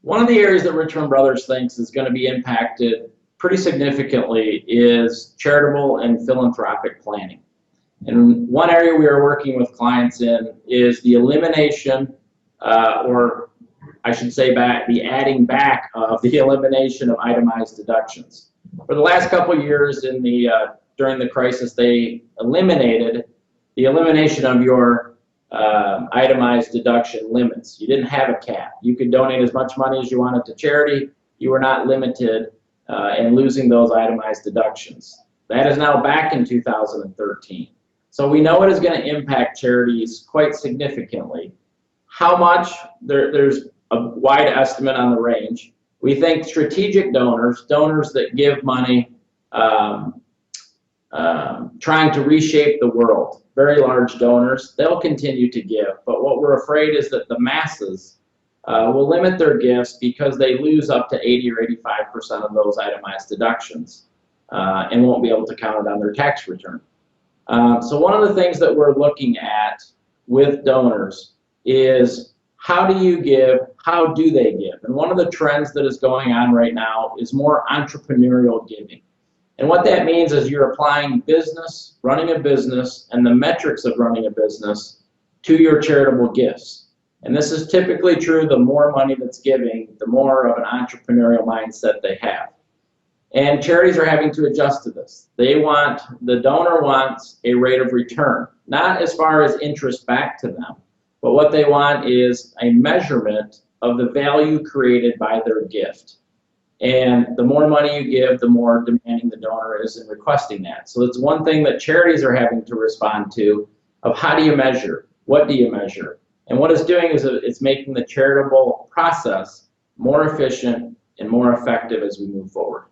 One of the areas that Richmond Brothers thinks is going to be impacted pretty significantly is charitable and philanthropic planning. And one area we are working with clients in is the elimination, or I should say the adding back of the elimination of itemized deductions. For the last couple of years during the crisis, they eliminated the elimination of your itemized deduction limits. You didn't have a cap. You could donate as much money as you wanted to charity. You were not limited in losing those itemized deductions. That is now back in 2013. So we know it is going to impact charities quite significantly. How much? There's a wide estimate on the range. We think strategic donors that give money trying to reshape the world, very large donors, they'll continue to give. But what we're afraid is that the masses will limit their gifts because they lose up to 80 or 85% of those itemized deductions and won't be able to count it on their tax return. So one of the things that we're looking at with donors is how do you give, how do they give? And one of the trends that is going on right now is more entrepreneurial giving. And what that means is you're applying business, running a business, and the metrics of running a business to your charitable gifts. And this is typically true, the more money that's giving, the more of an entrepreneurial mindset they have. And charities are having to adjust to this. The donor wants a rate of return, not as far as interest back to them, but what they want is a measurement of the value created by their gift. And the more money you give, the more demanding the donor is in requesting that. So it's one thing that charities are having to respond to of how do you measure? What do you measure? And what it's doing is it's making the charitable process more efficient and more effective as we move forward.